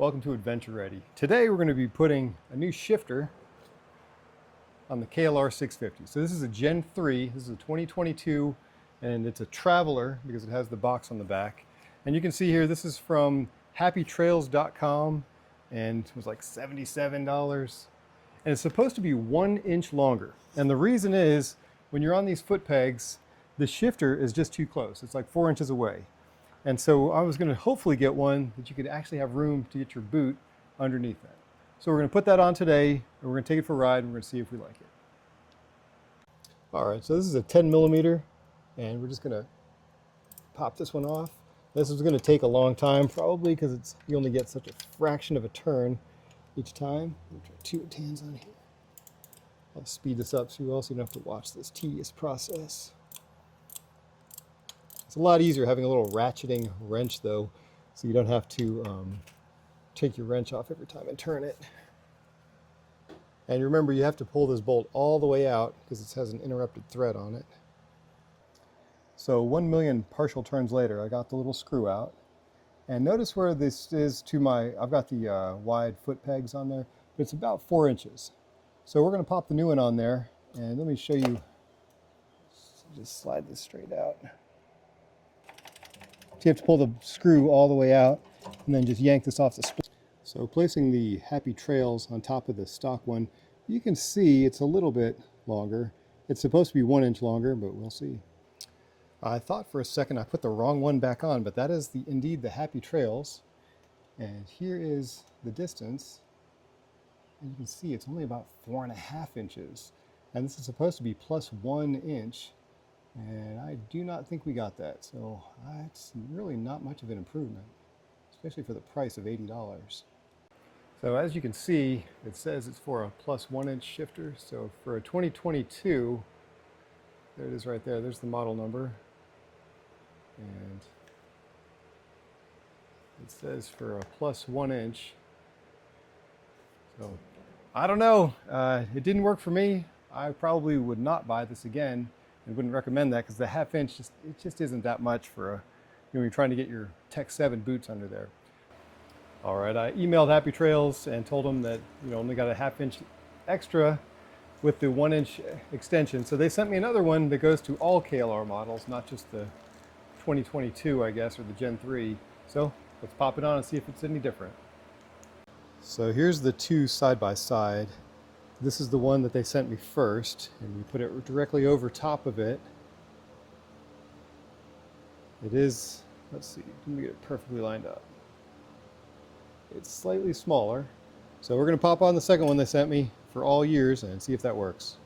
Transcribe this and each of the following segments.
Welcome to Adventure Ready. Today we're going to be putting a new shifter on the KLR 650. So this is a Gen 3, this is a 2022, and it's a Traveler because it has the box on the back. And you can see here, this is from happytrails.com and it was like $77. And it's supposed to be 1 inch longer. And the reason is, when you're on these foot pegs, the shifter is just too close. It's like 4 inches away. And so I was going to hopefully get one that you could actually have room to get your boot underneath that. So we're going to put that on today, and we're going to take it for a ride, and we're going to see if we like it. All right, so this is a 10 millimeter, and we're just going to pop this one off. This is going to take a long time, probably, because you only get such a fraction of a turn each time. I'll try 2 hands on here. I'll speed this up so you also don't have to watch this tedious process. It's a lot easier having a little ratcheting wrench though, so you don't have to take your wrench off every time and turn it. And remember, you have to pull this bolt all the way out because it has an interrupted thread on it. So 1 million partial turns later, I got the little screw out. And notice where this is to my, I've got the wide foot pegs on there, but it's about 4 inches. So we're going to pop the new one on there, and let me show you. Just slide this straight out. So you have to pull the screw all the way out, and then just yank this off the split. So placing the Happy Trails on top of the stock one, you can see it's a little bit longer. It's supposed to be 1 inch longer, but we'll see. I thought for a second I put the wrong one back on, but that is indeed the Happy Trails. And here is the distance. And you can see it's only about 4.5 inches. And this is supposed to be plus 1 inch. And I do not think we got that. So it's really not much of an improvement, especially for the price of $80. So as you can see, it says it's for a plus 1 inch shifter. So for a 2022, there it is right there. There's the model number. And it says for a plus 1 inch. So I don't know. It didn't work for me. I probably would not buy this again and wouldn't recommend that because the ½ inch it just isn't that much for when you're trying to get your Tech 7 boots under there. All right, I emailed Happy Trails and told them that only got a ½ inch extra with the 1 inch extension. So they sent me another one that goes to all KLR models, not just the 2022, I guess, or the Gen 3. So let's pop it on and see if it's any different. So here's the two side by side. This is the one that they sent me first, and we put it directly over top of it. It is, let's see, let me get it perfectly lined up. It's slightly smaller. So we're going to pop on the second one they sent me for all years and see if that works.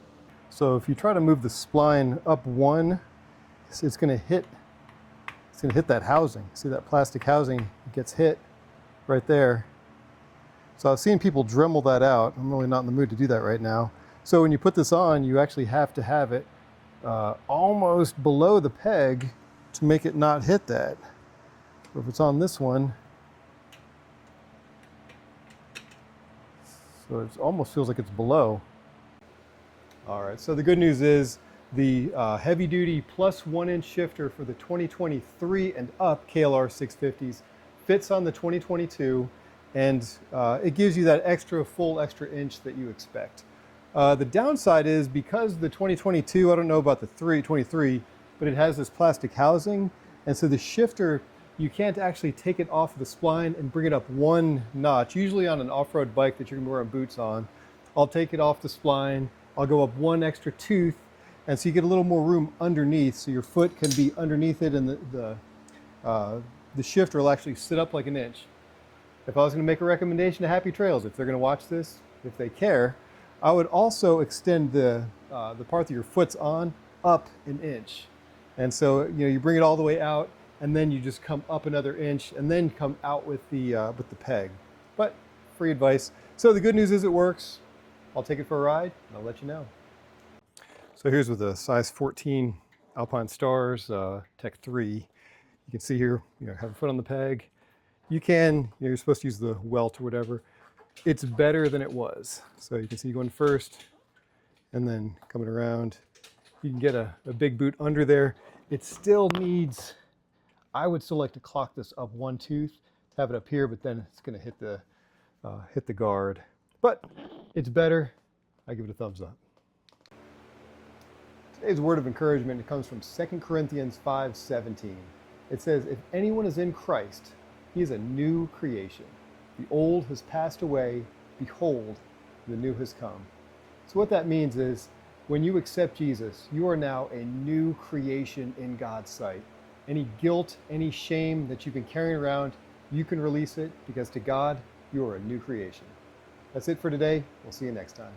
So if you try to move the spline up one, it's going to hit that housing. See that plastic housing? It gets hit right there. So I've seen people Dremel that out. I'm really not in the mood to do that right now. So when you put this on, you actually have to have it almost below the peg to make it not hit that. But if it's on this one, so it almost feels like it's below. All right, so the good news is the heavy duty plus 1 inch shifter for the 2023 and up KLR 650s fits on the 2022. And it gives you that full extra inch that you expect. The downside is because the 2022, I don't know about the 323, but it has this plastic housing. And so the shifter, you can't actually take it off the spline and bring it up one notch. Usually on an off-road bike that you're gonna wear boots on, I'll take it off the spline, I'll go up one extra tooth, and so you get a little more room underneath, so your foot can be underneath it, and the shifter will actually sit up like an inch. If I was going to make a recommendation to Happy Trails, if they're going to watch this, if they care, I would also extend the part that your foot's on up an inch. And so you bring it all the way out, and then you just come up another inch, and then come out with the peg. But free advice. So the good news is it works. I'll take it for a ride, and I'll let you know. So here's with a size 14 Alpine Stars Tech 3. You can see here, have a foot on the peg. You're supposed to use the welt or whatever. It's better than it was. So you can see going first and then coming around. You can get a big boot under there. It still needs, I would still like to clock this up one tooth, have it up here, but then it's going to hit the hit the guard. But it's better. I give it a thumbs up. Today's word of encouragement comes from 2 Corinthians 5:17. It says, if anyone is in Christ, he is a new creation. The old has passed away. Behold, the new has come. So what that means is, when you accept Jesus, you are now a new creation in God's sight. Any guilt, any shame that you've been carrying around, you can release it, because to God, you are a new creation. That's it for today. We'll see you next time.